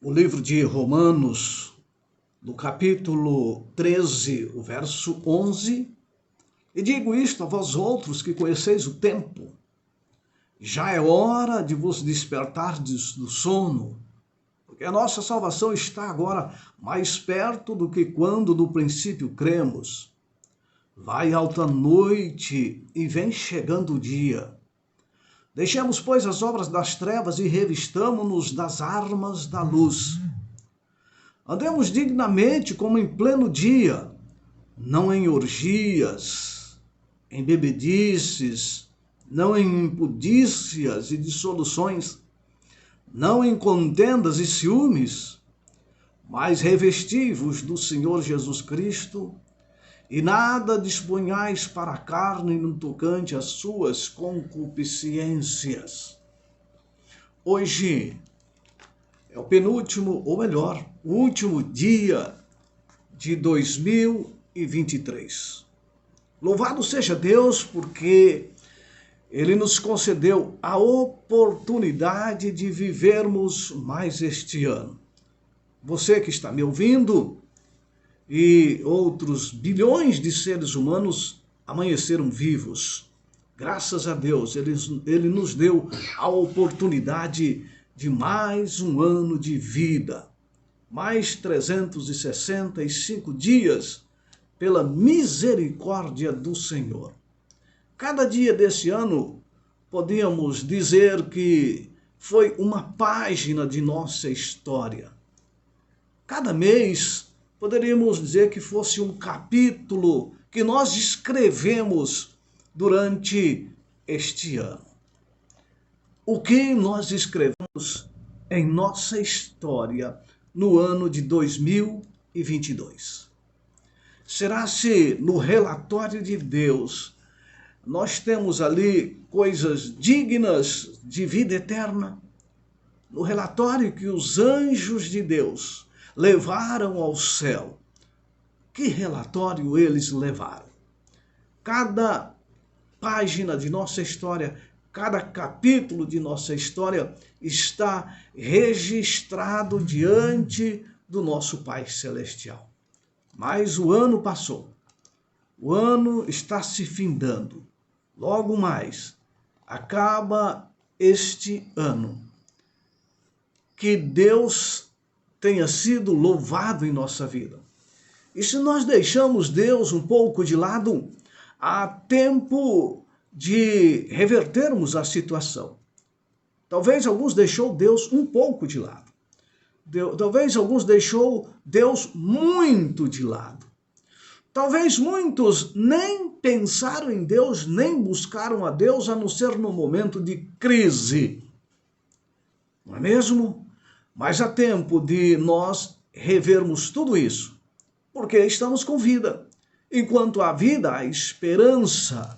O livro de Romanos, no capítulo 13, o verso 11, e digo isto a vós outros que conheceis o tempo, já é hora de vos despertardes do sono, porque a nossa salvação está agora mais perto do que quando no princípio cremos. Vai alta noite e vem chegando o dia. Deixemos, pois, as obras das trevas e revistamo-nos das armas da luz. Andemos dignamente como em pleno dia, não em orgias, em bebedices, não em impudícias e dissoluções, não em contendas e ciúmes, mas revesti-vos do Senhor Jesus Cristo, e nada disponhais para a carne no tocante às suas concupiscências. Hoje é o penúltimo, ou melhor, o último dia de 2023. Louvado seja Deus, porque Ele nos concedeu a oportunidade de vivermos mais este ano. Você que está me ouvindo e outros bilhões de seres humanos amanheceram vivos. Graças a Deus, Ele nos deu a oportunidade de mais um ano de vida. Mais 365 dias pela misericórdia do Senhor. Cada dia desse ano, podíamos dizer que foi uma página de nossa história. Cada mês, poderíamos dizer que fosse um capítulo que nós escrevemos durante este ano. O que nós escrevemos em nossa história no ano de 2022? Será se no relatório de Deus nós temos ali coisas dignas de vida eterna? No relatório que os anjos de Deus levaram ao céu, que relatório eles levaram? Cada página de nossa história, cada capítulo de nossa história está registrado diante do nosso Pai Celestial. Mas o ano passou, o ano está se findando. Logo mais, acaba este ano. Que Deus tenha sido louvado em nossa vida. E se nós deixamos Deus um pouco de lado, há tempo de revertermos a situação. Talvez alguns deixou Deus um pouco de lado. Talvez alguns deixou Deus muito de lado. Talvez muitos nem pensaram em Deus, nem buscaram a Deus, a não ser no momento de crise. Não é mesmo? Mas há tempo de nós revermos tudo isso, porque estamos com vida. Enquanto há vida, há esperança.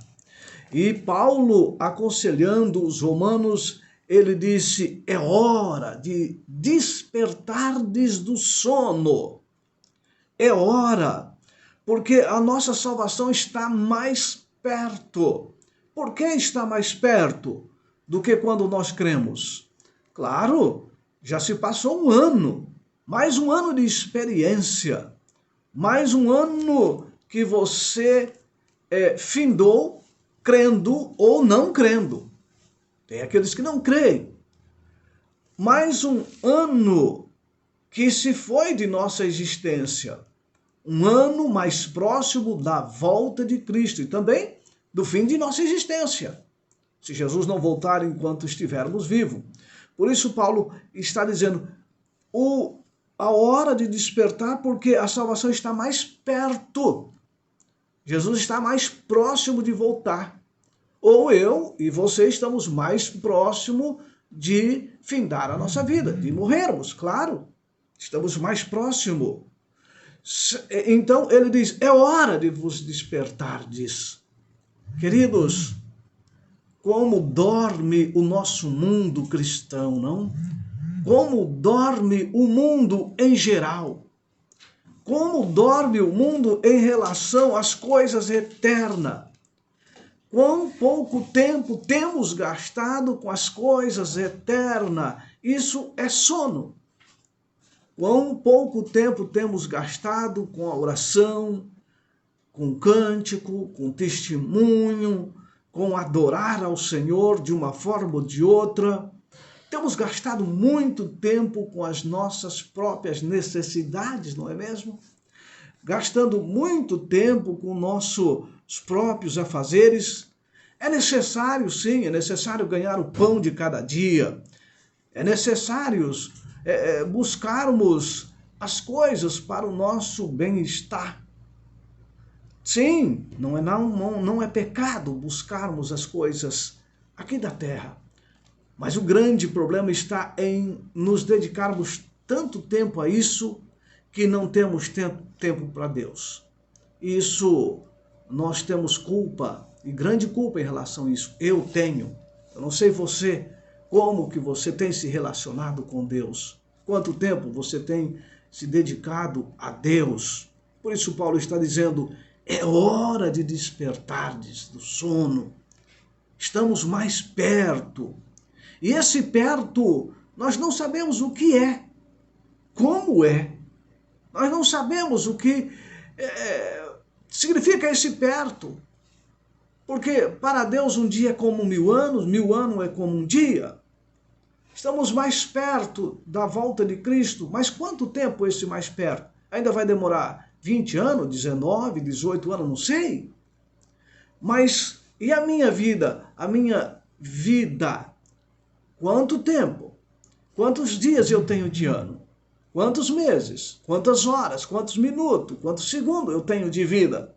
E Paulo, aconselhando os romanos, ele disse, é hora de despertardes do sono. É hora, porque a nossa salvação está mais perto. Por que está mais perto do que quando nós cremos? Claro, já se passou um ano, mais um ano de experiência, mais um ano que você findou crendo ou não crendo. Tem aqueles que não creem. Mais um ano que se foi de nossa existência. Um ano mais próximo da volta de Cristo e também do fim de nossa existência, se Jesus não voltar enquanto estivermos vivos. Por isso Paulo está dizendo, a hora de despertar, porque a salvação está mais perto. Jesus está mais próximo de voltar. Ou eu e você estamos mais próximo de findar a nossa vida, de morrermos, claro. Estamos mais próximo. Então ele diz, é hora de vos despertardes. Queridos, como dorme o nosso mundo cristão, não? Como dorme o mundo em geral? Como dorme o mundo em relação às coisas eternas? Quão pouco tempo temos gastado com as coisas eternas? Isso é sono. quão pouco tempo temos gastado com a oração, com cântico, com testemunho, com adorar ao Senhor de uma forma ou de outra. Temos gastado muito tempo com as nossas próprias necessidades, não é mesmo? Gastando muito tempo com nossos próprios afazeres. É necessário, sim, é necessário ganhar o pão de cada dia. É necessário buscarmos as coisas para o nosso bem-estar. Sim, não é pecado buscarmos as coisas aqui da terra. Mas o grande problema está em nos dedicarmos tanto tempo a isso que não temos tempo para Deus. Isso, nós temos culpa, e grande culpa em relação a isso. Eu tenho. Eu não sei você, como que você tem se relacionado com Deus. Quanto tempo você tem se dedicado a Deus. Por isso Paulo está dizendo, é hora de despertardes do sono. Estamos mais perto. E esse perto, nós não sabemos o que é, como é. Nós não sabemos o que significa esse perto. Porque para Deus um dia é como 1000 anos, 1000 anos é como um dia. Estamos mais perto da volta de Cristo, mas quanto tempo esse mais perto? Ainda vai demorar 20 anos, 19, 18 anos, não sei. Mas e a minha vida? A minha vida, quanto tempo? Quantos dias eu tenho de ano? Quantos meses? Quantas horas? Quantos minutos? Quantos segundos eu tenho de vida?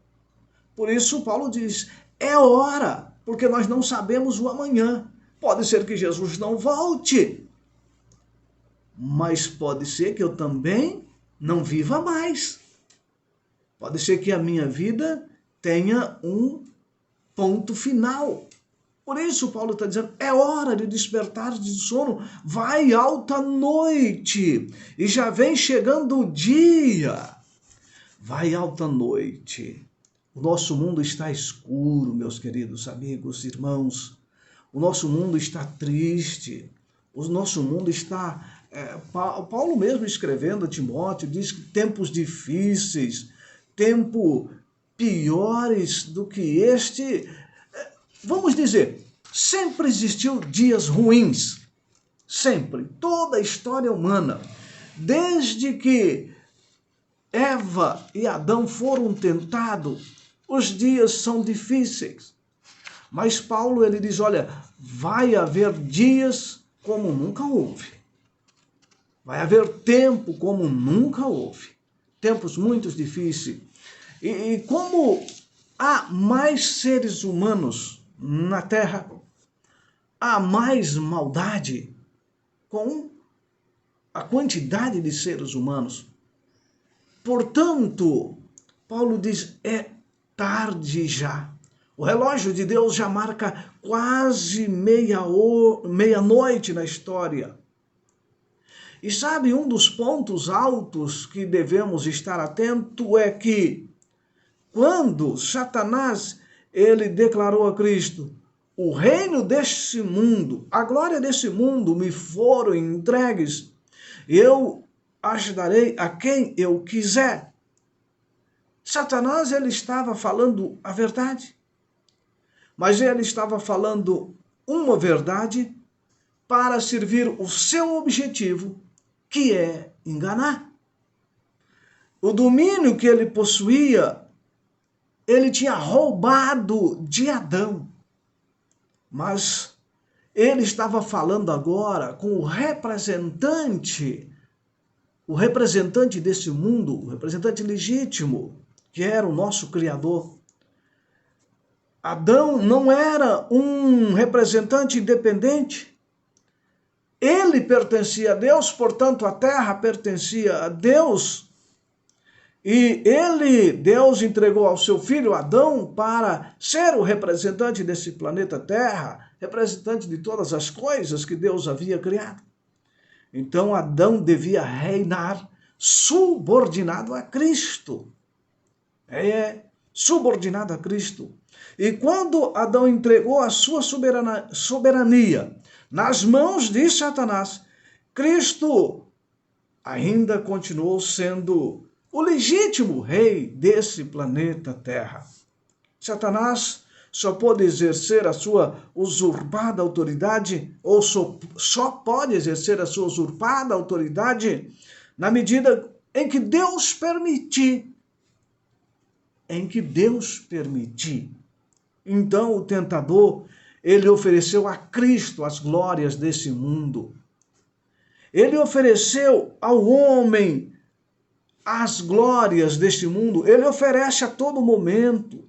Por isso Paulo diz, é hora, porque nós não sabemos o amanhã. Pode ser que Jesus não volte, mas pode ser que eu também não viva mais. Pode ser que a minha vida tenha um ponto final. Por isso Paulo está dizendo, é hora de despertar do sono, vai alta noite, e já vem chegando o dia. Vai alta noite. O nosso mundo está escuro, meus queridos amigos, irmãos. O nosso mundo está triste. O nosso mundo está... Paulo mesmo escrevendo a Timóteo, diz que tempos difíceis, tempo piores do que este... Vamos dizer, sempre existiu dias ruins. Sempre. Toda a história humana. Desde que Eva e Adão foram tentados, os dias são difíceis. Mas Paulo, ele diz, olha, vai haver dias como nunca houve. Vai haver tempo como nunca houve. Tempos muito difíceis. E como há mais seres humanos na Terra, há mais maldade com a quantidade de seres humanos. Portanto, Paulo diz, é tarde já. O relógio de Deus já marca quase meia-noite na história. E sabe, um dos pontos altos que devemos estar atento é que quando Satanás, ele declarou a Cristo, o reino deste mundo, a glória deste mundo me foram entregues, eu as darei a quem eu quiser. Satanás, ele estava falando a verdade, mas ele estava falando uma verdade para servir o seu objetivo, que é enganar. O domínio que ele possuía, ele tinha roubado de Adão. Mas ele estava falando agora com o representante desse mundo, o representante legítimo, que era o nosso Criador. Adão não era um representante independente. Ele pertencia a Deus, portanto a terra pertencia a Deus. E Deus entregou ao seu filho Adão para ser o representante desse planeta Terra, representante de todas as coisas que Deus havia criado. Então Adão devia reinar subordinado a Cristo. Subordinado a Cristo. E quando Adão entregou a sua soberania nas mãos de Satanás, Cristo ainda continuou sendo o legítimo rei desse planeta Terra. Satanás só pode exercer a sua usurpada autoridade, ou só pode exercer a sua usurpada autoridade na medida em que Deus permitir. Em que Deus permitir. Então o tentador, ele ofereceu a Cristo as glórias desse mundo. Ele ofereceu ao homem as glórias deste mundo. Ele oferece a todo momento.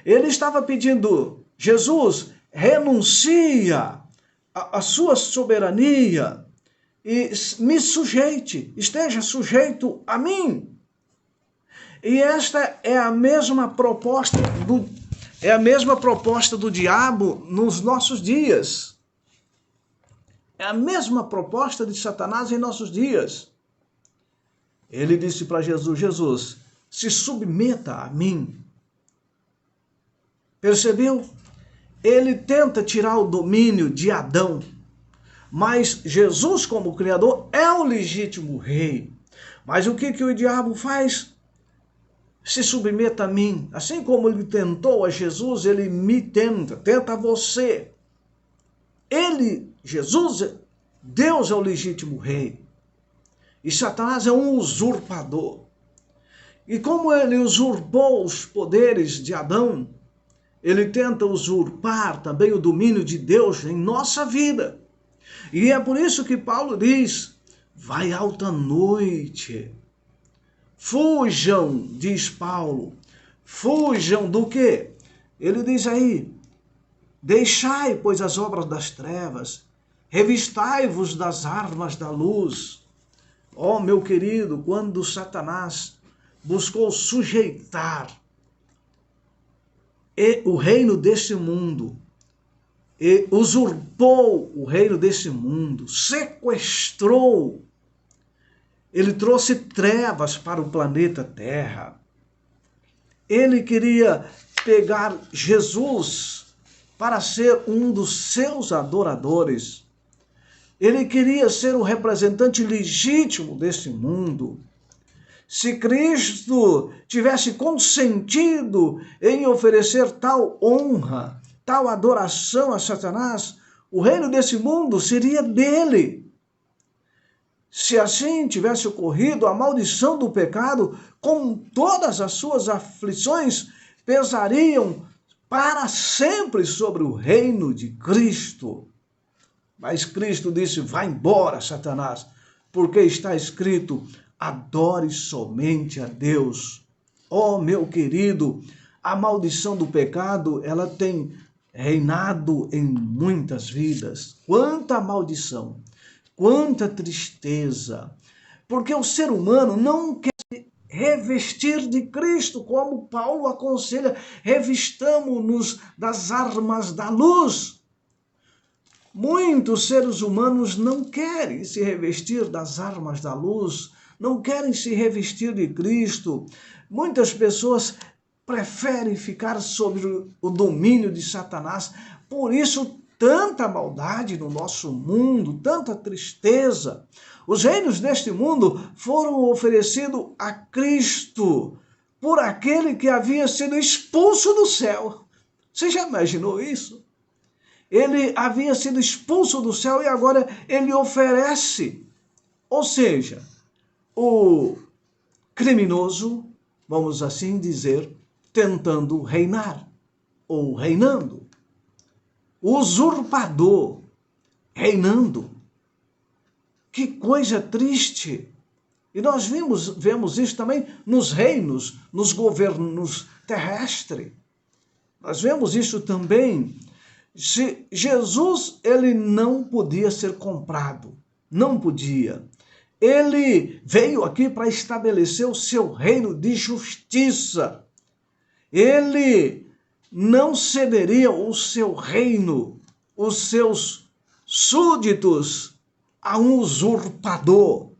Ele estava pedindo: Jesus, renuncia à sua soberania e me sujeite, esteja sujeito a mim. E esta é a mesma proposta do diabo nos nossos dias. É a mesma proposta de Satanás em nossos dias. Ele disse para Jesus: Jesus, se submeta a mim. Percebeu? Ele tenta tirar o domínio de Adão, mas Jesus, como Criador, é o legítimo rei. Mas o que o diabo faz? Se submeta a mim. Assim como ele tentou a Jesus, ele me tenta você. Jesus, Deus é o legítimo rei. E Satanás é um usurpador. E como ele usurpou os poderes de Adão, ele tenta usurpar também o domínio de Deus em nossa vida. E é por isso que Paulo diz: vai alta noite. Fujam, diz Paulo. Fujam do quê? Ele diz aí: deixai, pois, as obras das trevas, revistai-vos das armas da luz. Ó, meu querido, quando Satanás buscou sujeitar o reino desse mundo, e usurpou o reino desse mundo, sequestrou, ele trouxe trevas para o planeta Terra. Ele queria pegar Jesus para ser um dos seus adoradores. Ele queria ser o representante legítimo desse mundo. Se Cristo tivesse consentido em oferecer tal honra, tal adoração a Satanás, o reino desse mundo seria dele. Se assim tivesse ocorrido, a maldição do pecado, com todas as suas aflições, pesariam para sempre sobre o reino de Cristo. Mas Cristo disse: vai embora, Satanás, porque está escrito: adore somente a Deus. Oh, meu querido, a maldição do pecado, ela tem reinado em muitas vidas. Quanta maldição, quanta tristeza, porque o ser humano não quer se revestir de Cristo, como Paulo aconselha: revistamo-nos das armas da luz. Muitos seres humanos não querem se revestir das armas da luz, não querem se revestir de Cristo. Muitas pessoas preferem ficar sob o domínio de Satanás. Por isso, tanta maldade no nosso mundo, tanta tristeza. Os reinos deste mundo foram oferecidos a Cristo por aquele que havia sido expulso do céu. Você já imaginou isso? Ele havia sido expulso do céu e agora ele oferece. Ou seja, o criminoso, vamos assim dizer, tentando reinar ou reinando. O usurpador reinando. Que coisa triste! E nós vemos isso também nos reinos, nos governos terrestres. Nós vemos isso também. Jesus, ele não podia ser comprado. Não podia. Ele veio aqui para estabelecer o seu reino de justiça. Ele não cederia o seu reino, os seus súditos, a um usurpador.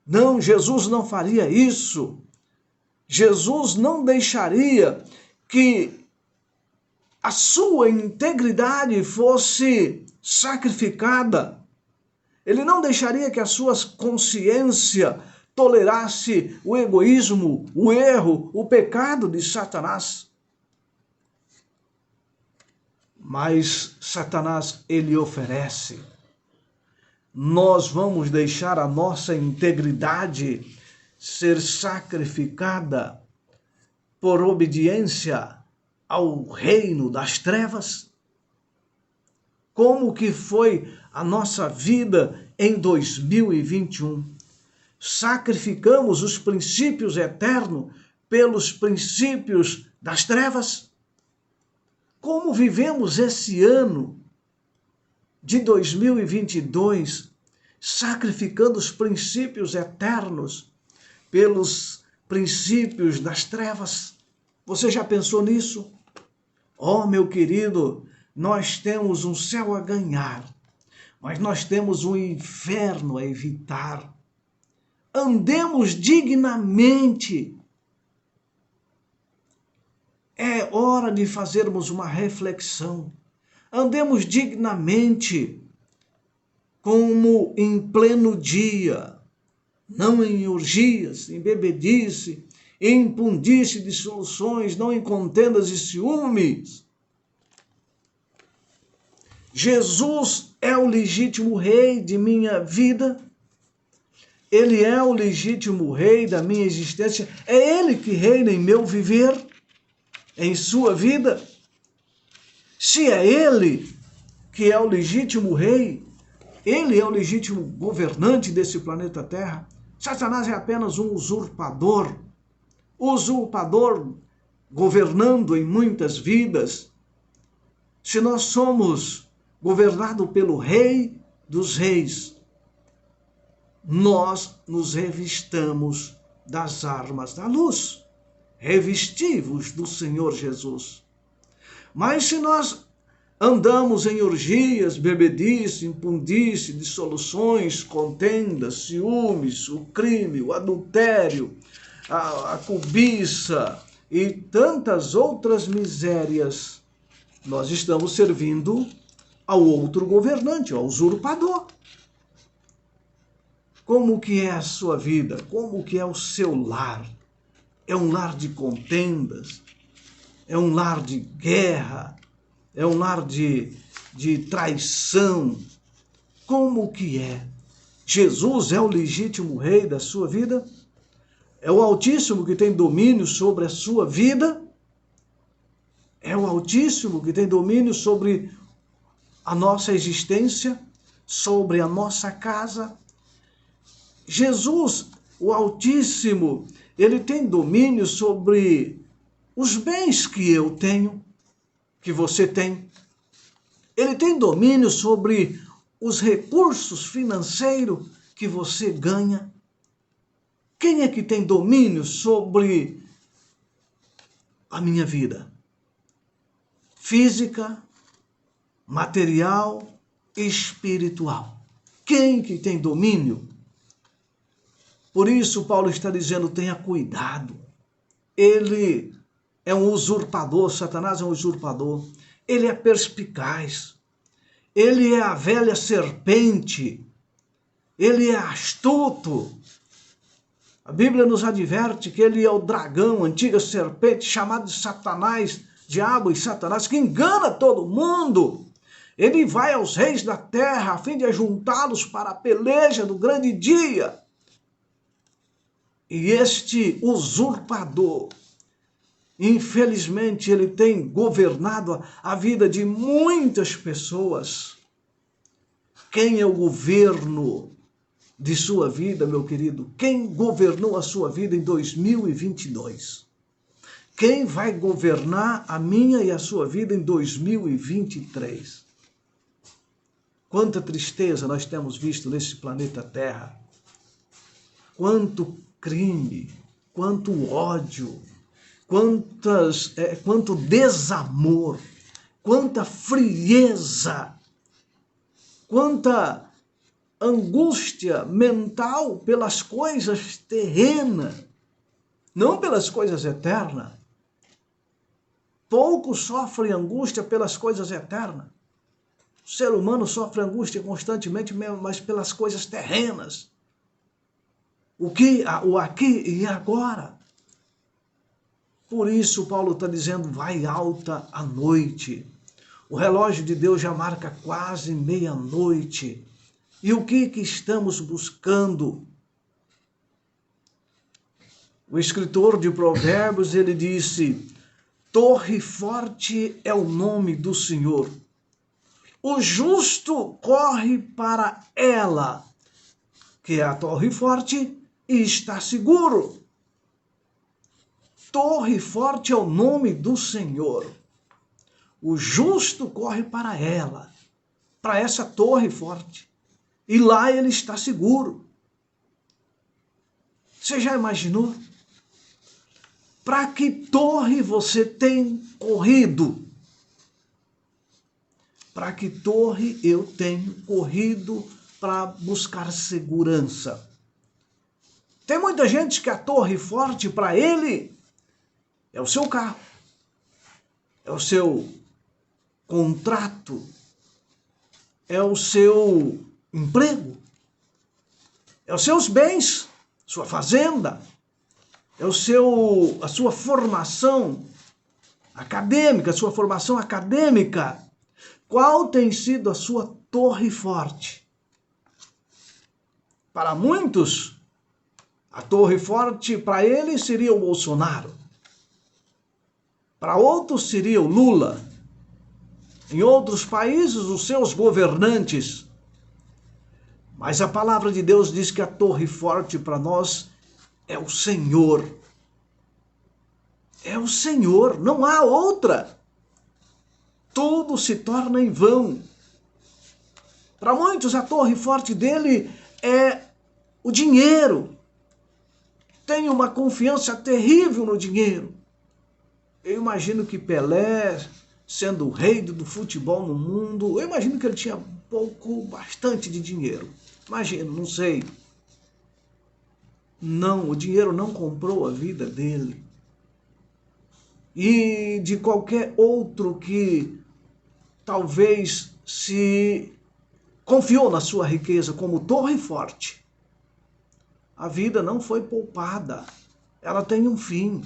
Não, Jesus não faria isso. Jesus não deixaria que a sua integridade fosse sacrificada. Ele não deixaria que a sua consciência tolerasse o egoísmo, o erro, o pecado de Satanás. Mas Satanás, ele oferece. Nós vamos deixar a nossa integridade ser sacrificada por obediência ao reino das trevas? Como que foi a nossa vida em 2021? Sacrificamos os princípios eternos pelos princípios das trevas? Como vivemos esse ano de 2022, sacrificando os princípios eternos pelos princípios das trevas? Você já pensou nisso? Oh, meu querido, nós temos um céu a ganhar, mas nós temos um inferno a evitar. Andemos dignamente. É hora de fazermos uma reflexão. Andemos dignamente, como em pleno dia, não em orgias, em bebedice, em impundice de dissoluções, não em contendas e ciúmes. Jesus é o legítimo rei de minha vida. Ele é o legítimo rei da minha existência. É Ele que reina em meu viver, em sua vida. Se é Ele que é o legítimo rei, Ele é o legítimo governante desse planeta Terra. Satanás é apenas um usurpador governando em muitas vidas. Se nós somos governados pelo Rei dos Reis, nós nos revistamos das armas da luz, revestivos do Senhor Jesus. Mas se nós andamos em orgias, bebedice, impundice, dissoluções, contendas, ciúmes, o crime, o adultério, a cobiça e tantas outras misérias, nós estamos servindo ao outro governante, ao usurpador. Como que é a sua vida? Como que é o seu lar? É um lar de contendas? É um lar de guerra? É um lar de traição? Como que é? Jesus é o legítimo rei da sua vida? É o Altíssimo que tem domínio sobre a sua vida? É o Altíssimo que tem domínio sobre a nossa existência, sobre a nossa casa? Jesus, o Altíssimo, ele tem domínio sobre os bens que eu tenho, que você tem. Ele tem domínio sobre os recursos financeiros que você ganha. Quem é que tem domínio sobre a minha vida? Física, material, espiritual. Quem que tem domínio? Por isso Paulo está dizendo, tenha cuidado. Ele é um usurpador, Satanás é um usurpador. Ele é perspicaz. Ele é a velha serpente. Ele é astuto. A Bíblia nos adverte que ele é o dragão, a antiga serpente, chamado de Satanás, diabo e Satanás, que engana todo mundo. Ele vai aos reis da terra a fim de ajuntá-los para a peleja do grande dia. E este usurpador, infelizmente, ele tem governado a vida de muitas pessoas. Quem é o governo de sua vida, meu querido? Quem governou a sua vida em 2022? Quem vai governar a minha e a sua vida em 2023? Quanta tristeza nós temos visto nesse planeta Terra. Quanto crime, quanto ódio, quanto desamor, quanta frieza, quanta angústia mental pelas coisas terrenas, não pelas coisas eternas. Poucos sofrem angústia pelas coisas eternas. O ser humano sofre angústia constantemente, mas pelas coisas terrenas. O aqui e agora. Por isso Paulo está dizendo, vai alta a noite. O relógio de Deus já marca quase meia-noite. E o que estamos buscando? O escritor de Provérbios, ele disse, torre forte é o nome do Senhor. O justo corre para ela, que é a torre forte, e está seguro. Torre forte é o nome do Senhor. O justo corre para ela, para essa torre forte, e lá ele está seguro. Você já imaginou? Para que torre você tem corrido? Para que torre eu tenho corrido para buscar segurança? Tem muita gente que a torre forte para ele é o seu carro, é o seu contrato, é o seu emprego, é os seus bens, sua fazenda, é a sua formação acadêmica, sua formação acadêmica. Qual tem sido a sua torre forte? Para muitos, a torre forte para ele seria o Bolsonaro. Para outros seria o Lula. Em outros países, os seus governantes. Mas a palavra de Deus diz que a torre forte para nós é o Senhor. É o Senhor, não há outra. Tudo se torna em vão. Para muitos, a torre forte dele é o dinheiro. Tem uma confiança terrível no dinheiro. Eu imagino que Pelé, sendo o rei do futebol no mundo, eu imagino que ele tinha bastante de dinheiro. Imagino, não sei. Não, o dinheiro não comprou a vida dele. E de qualquer outro que talvez se confiou na sua riqueza como torre forte, a vida não foi poupada. Ela tem um fim.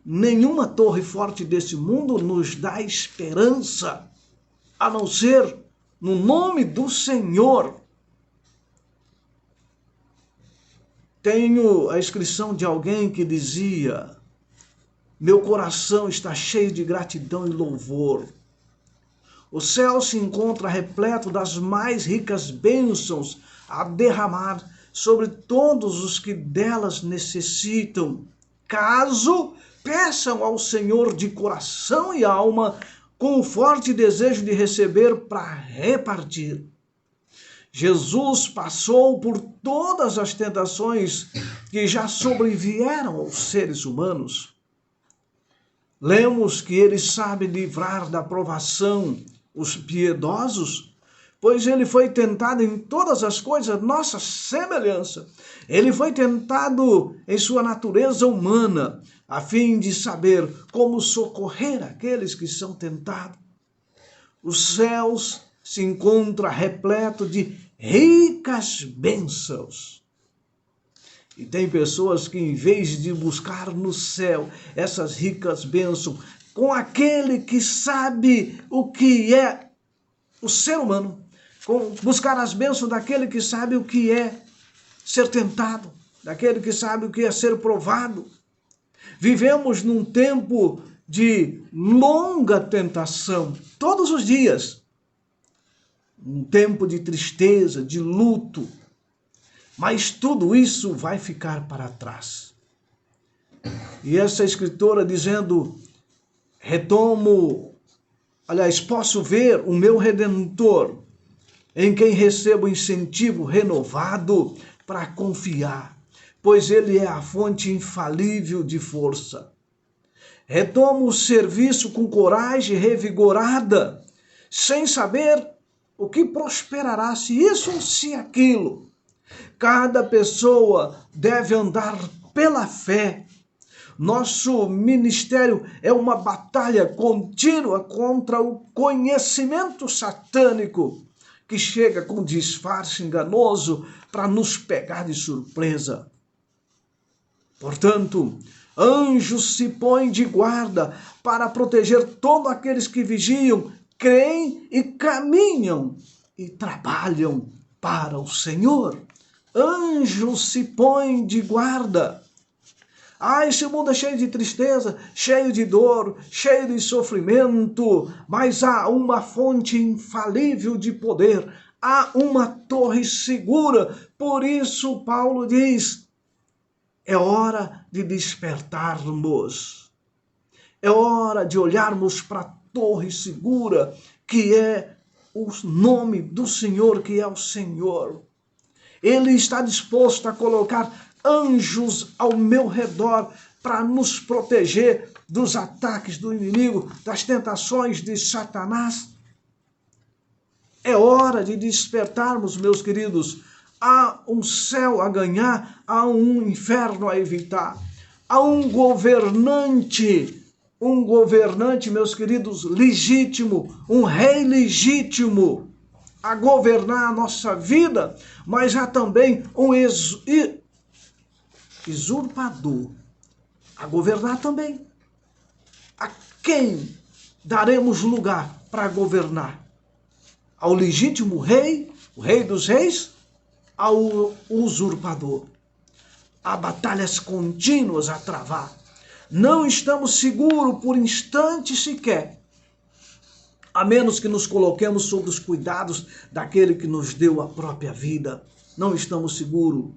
Nenhuma torre forte desse mundo nos dá esperança, a não ser no nome do Senhor. Tenho a inscrição de alguém que dizia, meu coração está cheio de gratidão e louvor. O céu se encontra repleto das mais ricas bênçãos a derramar sobre todos os que delas necessitam, caso peçam ao Senhor de coração e alma, com o forte desejo de receber para repartir. Jesus passou por todas as tentações que já sobrevieram aos seres humanos. Lemos que ele sabe livrar da provação os piedosos, pois ele foi tentado em todas as coisas, nossa semelhança. Ele foi tentado em sua natureza humana, a fim de saber como socorrer aqueles que são tentados. Os céus se encontram repletos de ricas bênçãos. E tem pessoas que, em vez de buscar no céu essas ricas bênçãos, com aquele que sabe o que é o ser humano, com buscar as bênçãos daquele que sabe o que é ser tentado, daquele que sabe o que é ser provado. Vivemos num tempo de longa tentação, todos os dias. Um tempo de tristeza, de luto. Mas tudo isso vai ficar para trás. E essa escritora dizendo, posso ver o meu Redentor, em quem recebo incentivo renovado para confiar, pois ele é a fonte infalível de força. Retomo o serviço com coragem revigorada, sem saber o que prosperará, se isso ou se aquilo. Cada pessoa deve andar pela fé. Nosso ministério é uma batalha contínua contra o conhecimento satânico que chega com disfarce enganoso para nos pegar de surpresa. Portanto, anjos se põem de guarda para proteger todos aqueles que vigiam, creem e caminham e trabalham para o Senhor. Anjos se põem de guarda. Esse mundo é cheio de tristeza, cheio de dor, cheio de sofrimento, mas há uma fonte infalível de poder, há uma torre segura. Por isso Paulo diz, é hora de despertarmos, é hora de olharmos para a torre segura, que é o nome do Senhor, que é o Senhor. Ele está disposto a colocar anjos ao meu redor para nos proteger dos ataques do inimigo, das tentações de Satanás. É hora de despertarmos, meus queridos. Há um céu a ganhar, há um inferno a evitar. Há um governante, meus queridos, legítimo, um rei legítimo a governar a nossa vida, mas há também um usurpador a governar também. A quem daremos lugar para governar? Ao legítimo rei, o rei dos reis, ao usurpador? Há batalhas contínuas a travar. Não estamos seguros por instante sequer, a menos que nos coloquemos sob os cuidados daquele que nos deu a própria vida. Não estamos seguros.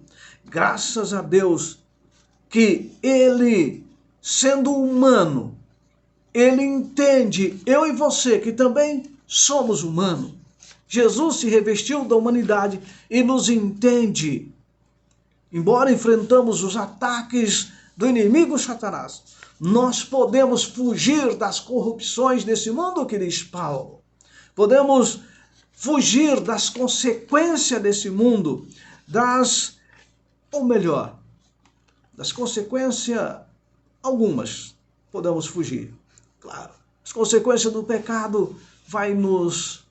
Graças a Deus que ele, sendo humano, ele entende, eu e você, que também somos humanos. Jesus se revestiu da humanidade e nos entende. Embora enfrentamos os ataques do inimigo Satanás, nós podemos fugir das corrupções desse mundo, que diz Paulo. Podemos fugir das consequências desse mundo, das consequências, algumas podemos fugir. Claro, as consequências do pecado vai nos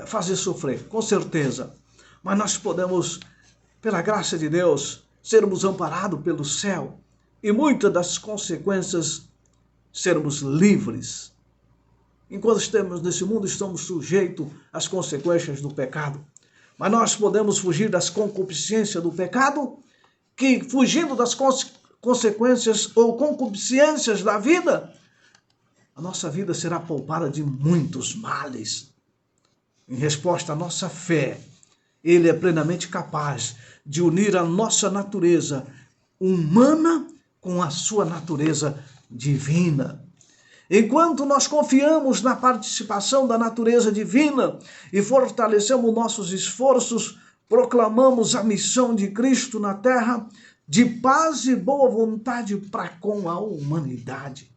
fazer sofrer, com certeza. Mas nós podemos, pela graça de Deus, sermos amparados pelo céu e muitas das consequências sermos livres. Enquanto estamos nesse mundo, estamos sujeitos às consequências do pecado. Mas nós podemos fugir das concupiscências do pecado, que fugindo das consequências ou concupiscências da vida, a nossa vida será poupada de muitos males. Em resposta à nossa fé, Ele é plenamente capaz de unir a nossa natureza humana com a sua natureza divina. Enquanto nós confiamos na participação da natureza divina e fortalecemos nossos esforços, proclamamos a missão de Cristo na terra de paz e boa vontade para com a humanidade.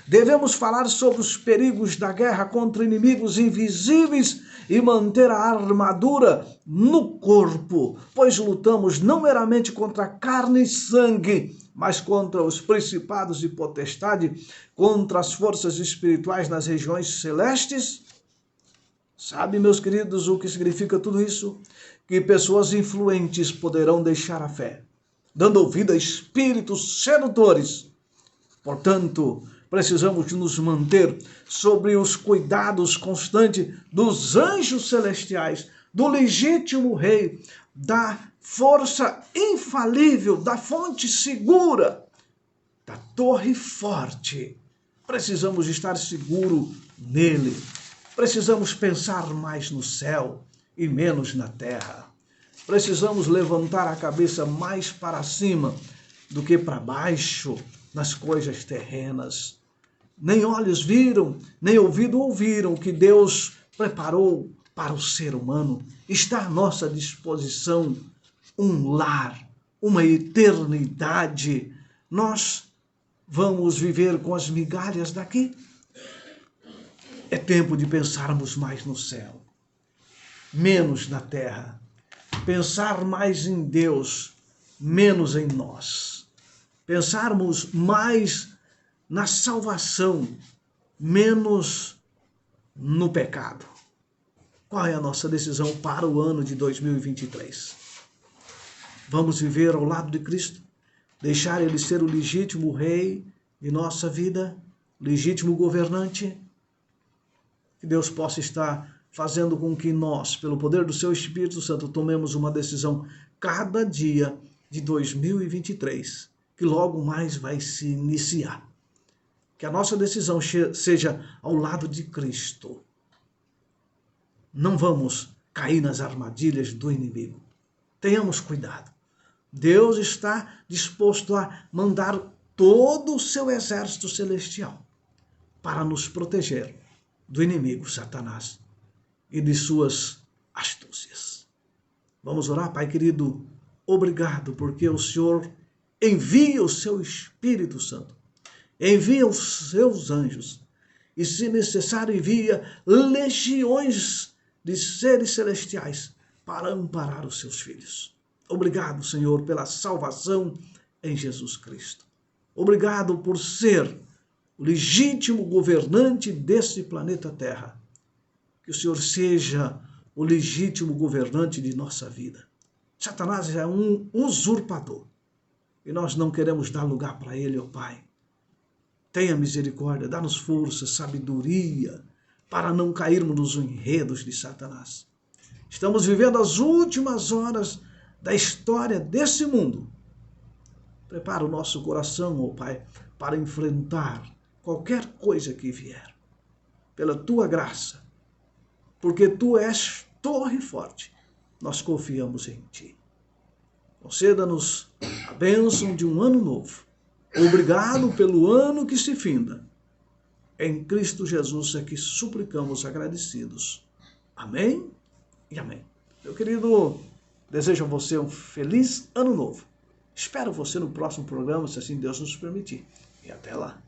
Devemos falar sobre os perigos da guerra contra inimigos invisíveis e manter a armadura no corpo, pois lutamos não meramente contra carne e sangue, mas contra os principados e potestades, contra as forças espirituais nas regiões celestes. Sabe, meus queridos, o que significa tudo isso? Que pessoas influentes poderão deixar a fé, dando ouvido a espíritos sedutores. Portanto, precisamos nos manter sobre os cuidados constantes dos anjos celestiais, do legítimo rei, da força infalível, da fonte segura, da torre forte. Precisamos estar seguros nele. Precisamos pensar mais no céu e menos na terra. Precisamos levantar a cabeça mais para cima do que para baixo nas coisas terrenas. Nem olhos viram, nem ouvido ouviram que Deus preparou para o ser humano. Está à nossa disposição um lar, uma eternidade. Nós vamos viver com as migalhas daqui? É tempo de pensarmos mais no céu, menos na terra. Pensar mais em Deus, menos em nós. pensarmos mais na salvação, menos no pecado. Qual é a nossa decisão para o ano de 2023? Vamos viver ao lado de Cristo? Deixar Ele ser o legítimo Rei de nossa vida, legítimo governante? Que Deus possa estar fazendo com que nós, pelo poder do Seu Espírito Santo, tomemos uma decisão cada dia de 2023, que logo mais vai se iniciar. Que a nossa decisão seja ao lado de Cristo. Não vamos cair nas armadilhas do inimigo. Tenhamos cuidado. Deus está disposto a mandar todo o seu exército celestial para nos proteger do inimigo Satanás e de suas astúcias. Vamos orar, Pai querido. Obrigado porque o Senhor envia o seu Espírito Santo, envia os seus anjos e, se necessário, envia legiões de seres celestiais para amparar os seus filhos. Obrigado, Senhor, pela salvação em Jesus Cristo. Obrigado por ser o legítimo governante desse planeta Terra. Que o Senhor seja o legítimo governante de nossa vida. Satanás é um usurpador e nós não queremos dar lugar para ele, ó Pai. Tenha misericórdia, dá-nos força, sabedoria, para não cairmos nos enredos de Satanás. Estamos vivendo as últimas horas da história desse mundo. Prepara o nosso coração, ó Pai, para enfrentar qualquer coisa que vier. Pela Tua graça, porque Tu és torre forte, nós confiamos em Ti. Conceda-nos a bênção de um ano novo. Obrigado pelo ano que se finda. Em Cristo Jesus é que suplicamos agradecidos. Amém e amém. Meu querido, desejo a você um feliz ano novo. Espero você no próximo programa, se assim Deus nos permitir. E até lá.